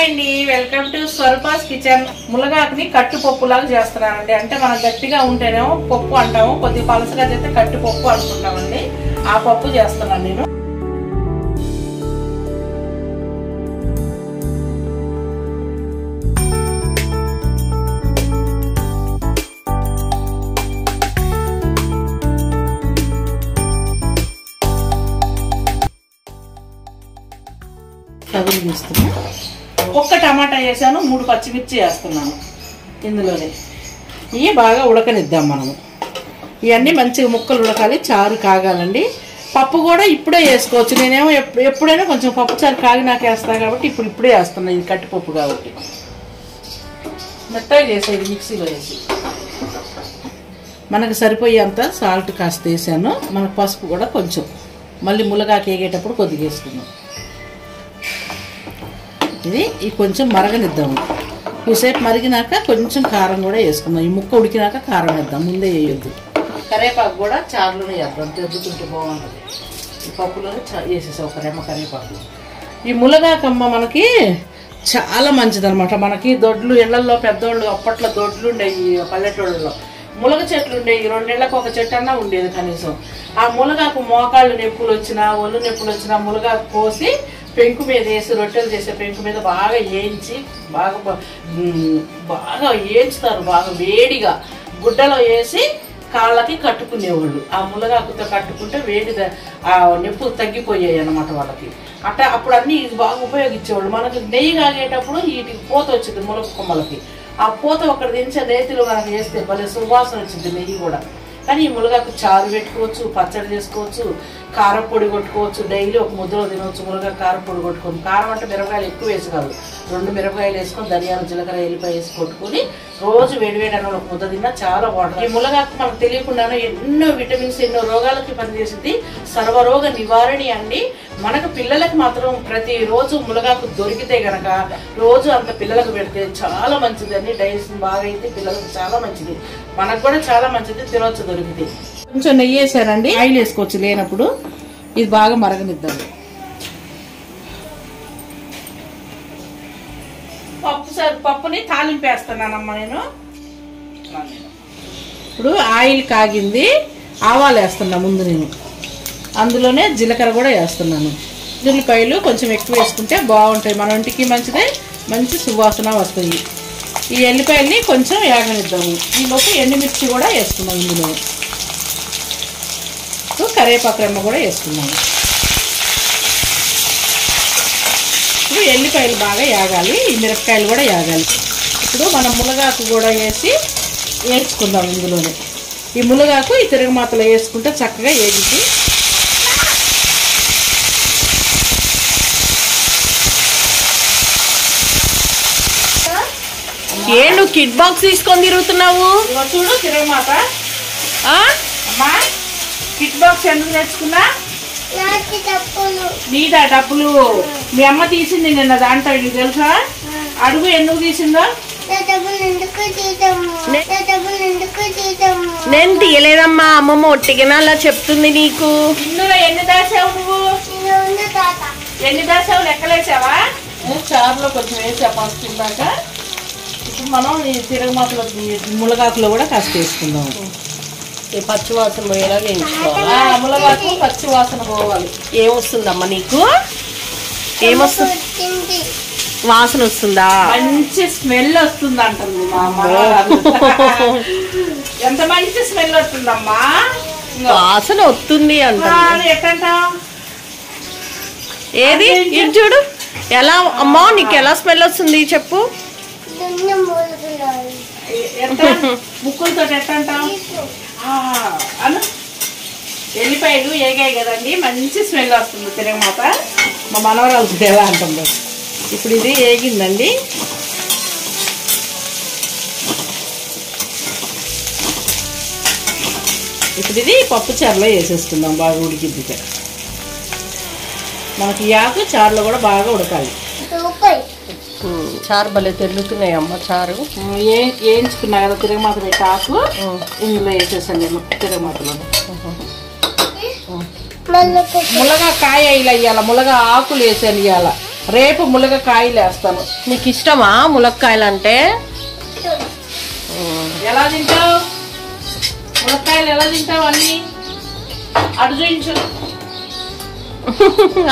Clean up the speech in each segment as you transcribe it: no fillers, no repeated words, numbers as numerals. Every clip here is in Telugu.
అండి, వెల్కమ్ టు స్వరూపాస్ కిచెన్. మునగాకుని కట్టుపప్పులాగా చేస్తున్నానండి. అంటే మనం గట్టిగా ఉంటేనేమో పప్పు అంటాము, కొద్దిగా పలసగా చేస్తే కట్టుపప్పు అనుకుంటామండి. ఆ పప్పు చేస్తున్నాను నేను. ఒక్క టమాటా వేసాను, 3 పచ్చిమిర్చి వేస్తున్నాను ఇందులోనే. ఇవి బాగా ఉడకనిద్దాం మనము. ఇవన్నీ మంచిగా ముక్కలు ఉడకాలి, చారు కాగాలండి. పప్పు కూడా ఇప్పుడే వేసుకోవచ్చు. నేనేమో ఎప్పుడైనా కొంచెం పప్పు చారు కాగినాక వేస్తాను కాబట్టి ఇప్పుడే వేస్తున్నాను. ఇది కట్టిపప్పు కాబట్టి మెత్తగా చేసేది మిక్సీలో వేసి. మనకు సరిపోయేంత సాల్ట్ కాస్త వేసాను. మనకు పసుపు కూడా కొంచెం, మళ్ళీ మునగాకు వేగేటప్పుడు కొద్దిగా వేసుకున్నాం. ఇది కొంచెం మరగనిద్దాము. కొద్దిసేపు మరిగినాక కొంచెం కారం కూడా వేసుకుందాం. ఈ ముక్క ఉడికినాక కారం వేద్దాం, ముందే వేయొద్దు. కరివేపాకు కూడా చారులోనే వేద్దాం, తెద్దుకుంటే బాగుంటుంది. ఈ పప్పులోనే వేసేసాం ఒక రెమ్మ కరివేపాకు. ఈ మునగాకమ్మ మనకి చాలా మంచిది అనమాట. మనకి దొడ్లు ఇళ్లలో పెద్దోళ్ళు అప్పట్లో దొడ్లు ఉండేవి, పల్లెటూళ్ళలో మునగ చెట్లు ఉండేవి. 2 ఏళ్లకు ఒక చెట్టు అన్నా ఉండేది కనీసం. ఆ మునగాకు మోకాళ్ళు నొప్పులు వచ్చినా, ఒళ్ళు నొప్పులు వచ్చినా మునగాకు కోసి పెంకు మీద వేసి, రొట్టెలు చేసే పెంకు మీద బాగా వేయించి, బాగా వేయించుతారు. బాగా వేడిగా గుడ్డలో వేసి కాళ్ళకి కట్టుకునేవాళ్ళు. ఆ మునగాకుతో కట్టుకుంటే వేడి ఆ నొప్పులు తగ్గిపోయాయి అన్నమాట వాళ్ళకి. అట్లా అప్పుడు అన్నీ ఇది బాగా ఉపయోగించేవాళ్ళు. మనకి నెయ్యి కాగేటప్పుడు వీటికి పూత వచ్చింది మునగ కొమ్మలకి. ఆ పూత ఒకటి దించే నేతిలో మనకు వేస్తే భలే సువాసన వచ్చింది నెయ్యి కూడా. కానీ ఈ మునగాకు చారు పెట్టుకోవచ్చు, పచ్చడి చేసుకోవచ్చు, కారపొడి కొట్టుకోవచ్చు. డైలీ ఒక ముద్దలో తినవచ్చు. మునగాకు కారపొడి కొట్టుకోండి. కారం అంటే మిరపకాయలు ఎక్కువ వేసి కాదు, 2 మిరపకాయలు వేసుకొని ధనియాలు, జీలకర్ర, ఎల్లిపాయ వేసి కొట్టుకుని రోజు వేడివేడి అన్న ఒక ముద్ద తిన్నా చాలా బాగుంటుంది. ఈ మునగాకు మనకు తెలియకుండానే ఎన్నో విటమిన్స్, ఎన్నో రోగాలకి పనిచేసింది. సర్వరోగ నివారణి అండి. మనకు పిల్లలకి మాత్రం ప్రతిరోజు మునగాకు దొరికితే గనక రోజు అంత పిల్లలకు పెడితే చాలా మంచిది అండి. డైజెషన్ బాగా అయితే పిల్లలకు చాలా మంచిది, మనకు కూడా చాలా మంచిది. తినొచ్చు దొరికితే. కొంచెం నెయ్యి వేసారండి, ఆయిల్ వేసుకోవచ్చు లేనప్పుడు. ఇది బాగా మరగనిద్దాం. పప్పుని తాలింపు వేస్తున్నానమ్మా నేను. ఇప్పుడు ఆయిల్ కాగింది, ఆవాలు వేస్తున్నా ముందు నేను. అందులోనే జీలకర్ర కూడా వేస్తున్నాను. ఉల్లిపాయలు కొంచెం ఎక్కువ వేసుకుంటే బాగుంటాయి, మన ఒంటికి మంచిదే, మంచి సువాసన వస్తాయి. ఈ ఎల్లిపాయల్ని కొంచెం వేగనిద్దాము. ఈలోపు ఎండుమిర్చి కూడా వేసుకున్నాం. ఇందులో కరివేపాకు రెమ్మ కూడా వేసుకున్నాము. ఇప్పుడు ఎల్లిపాయలు బాగా వేగాలి, ఈ మిరపకాయలు కూడా వేగాలి. ఇప్పుడు మనం మునగాకు కూడా వేసి వేసుకుందాం ఇందులోనే. ఈ మునగాకు ఈ తిరగమాతలో వేసుకుంటే చక్కగా వేగింది. ఏండు కిట్ బాక్స్ తీసుకొని తిరుగుతున్నావు? చూడు తిరగమాత. అమ్మా, కిట్ బాక్స్ ఎందుకు తెచ్చుకున్నా? నీదా డబ్బులు? మీ అమ్మ తీసింది నిన్న దాంట్లో, ఇది తెలుసా? అడుగు ఎందుకు తీసిందో? నేను తీయలేదమ్మా, అమ్మమ్మ ఒట్టిగా అలా చెప్తుంది నీకు. ఇందులో ఎన్ని దాసావు నువ్వు? ఎన్ని దాసావు లెక్కలేసావా? చారులో కొంచెం వేసా పసుపు ఇందాక. ఇప్పుడు మనం ఈ తిరగమాతలో మునగాకులో కూడా కాస్త వేసుకుందాం. ఈ పచ్చి వాసన పోయేలా వేయించుకోవాలి. మునగాకు పచ్చి వాసన పోవాలి. ఏమొస్తుందమ్మా నీకు? ఏమొస్తుంది? వాసన వస్తుందా? మంచి స్మెల్ వస్తుంది అంటుంది మా అమ్మ. ఎంత మంచి స్మెల్ వస్తుందమ్మా. వాసన వస్తుంది అంట. ఎట్టంట? ఏది ఇది చూడు ఎలా అమ్మా, నీకు ఎలా స్మెల్ వస్తుంది చెప్పు. ముక్కులతో ఎట్టంటాం? అను. ఎల్లిపాయలు ఏగాయి కదండి, మంచి స్మెల్ వస్తుంది తిరగమాత. మా మనవరాలు ఎలా అంటుంది. ఇప్పుడు ఇది ఏగిందండి. ఇప్పుడు ఇది పప్పు చారులో వేసేసుకుందాం. బాగా ఉడికిద్ది. మనకి ఈ ఆకు చారులో కూడా బాగా ఉడకాలి. చారు భలే తెల్లుతున్నాయి అమ్మ. చారు వేయించుకున్నా కదా తిరగమాత పెట్టి ఆకు, ఇందులో వేసేసాను నేను తిరగమాతలో. మునగా కాయ ఇలా ఇవ్వాలి, మునగా ఆకులు వేసాను ఇవాళ. రేపు ములగకాయలు వేస్తాను. నీకు ఇష్టమా ములక్కాయలు అంటే? ఎలా తింటావు ములక్కాయలు? ఎలా తింటావు? అన్ని అటు చూయించు.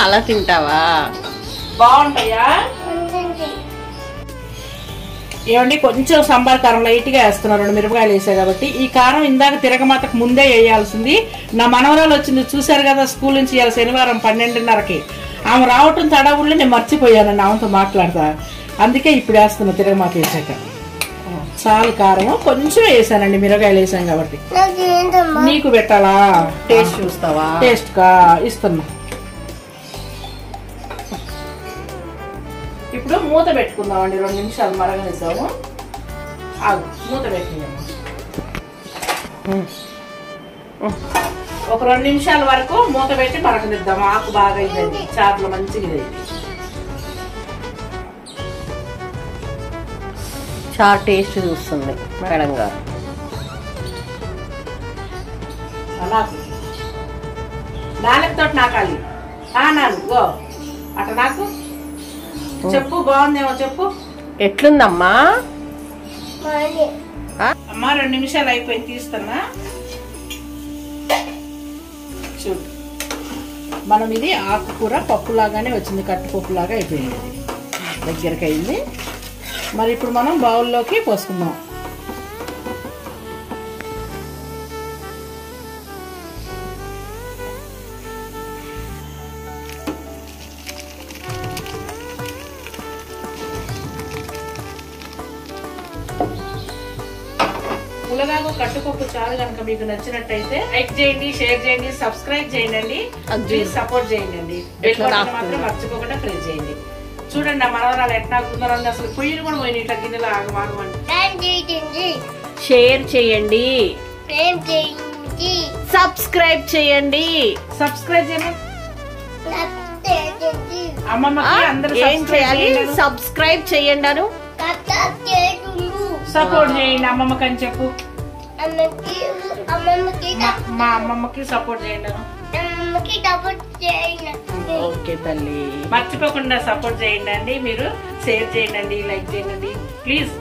అలా తింటావా? బాగుంటాయా? ఏమండి కొంచెం సాంబార్ కారం లైట్ గా వేస్తున్నా, 2 మిరపకాయలు వేసా కాబట్టి. ఈ కారం ఇందాక తిరగమాతకు ముందే వేయాల్సింది. నా మనవరాలు వచ్చింది చూసారు కదా స్కూల్ నుంచి, ఇవాళ శనివారం 12:30కి. ఆమె రావటం తడవుల్లో నేను మర్చిపోయానండి ఆమెతో మాట్లాడతా, అందుకే ఇప్పుడు వేస్తున్నా తిరగమాత వేసాక. చాలు కారం కొంచెం వేసానండి, మిరపకాయలు వేసాం కాబట్టి. నీకు పెట్టాలా? టేస్ట్ చూస్తావా? టేస్ట్ కా ఇస్తున్నా. ఇప్పుడు మూత పెట్టుకుందామండి, 2 నిమిషాలు మరగనిద్దాము. ఆగు, మూత పెట్టినాము. ఒక 2 నిమిషాల వరకు మూత పెట్టి మరగనిద్దాము. ఆకు బాగా అయింది, చారులో మంచిగా ఇది. చారు టేస్ట్ చూస్తుంది మేడం గారు. నాకు నాలుగుతో నాకాలి. నాను గో అట నాకు చెప్పు, బాగుందేమో చెప్పు. ఎట్లుందమ్మా? అమ్మా 2 నిమిషాలు అయిపోయింది, తీస్తున్నా చూడు. మనం ఇది ఆకుకూర పప్పులాగానే వచ్చింది, కట్టుపప్పులాగా అయిపోయింది, దగ్గరికి అయింది. మరి ఇప్పుడు మనం బౌల్లోకి పోసుకుందాం. ములగాకు కట్టుపప్పు చారు కనుక మీకు నచ్చినట్టయితే లైక్ చేయండి, షేర్ చేయండి, సబ్స్క్రైబ్ చేయండి, ప్లీజ్ సపోర్ట్ చేయండి. బెల్ బటన్ మాత్రం మర్చిపోకుండా ప్రెస్ చేయండి. చూడండి ఆ మనవరాలు ఎట్లా ఆగుతున్నారండి, అసలు పొయ్యిలు కూడా పోయిన ఇట్లా గిన్నెలు ఆగమాగమండి. షేర్ చేయండి, సబ్స్క్రైబ్ చేయండి. సబ్స్క్రైబ్ చేయండి. అమ్మమ్మకి అందరూ ఏం చేయాలి? సబ్స్క్రైబ్ చేయండి అను, సపోర్ట్ చేయండి అమ్మమ్మకి అని చెప్పు. మా అమ్మమ్మకి సపోర్ట్ చేయండి. ఓకే తల్లి, మర్చిపోకుండా సపోర్ట్ చేయండి. మీరు షేర్ చేయండి, లైక్ చేయండి ప్లీజ్.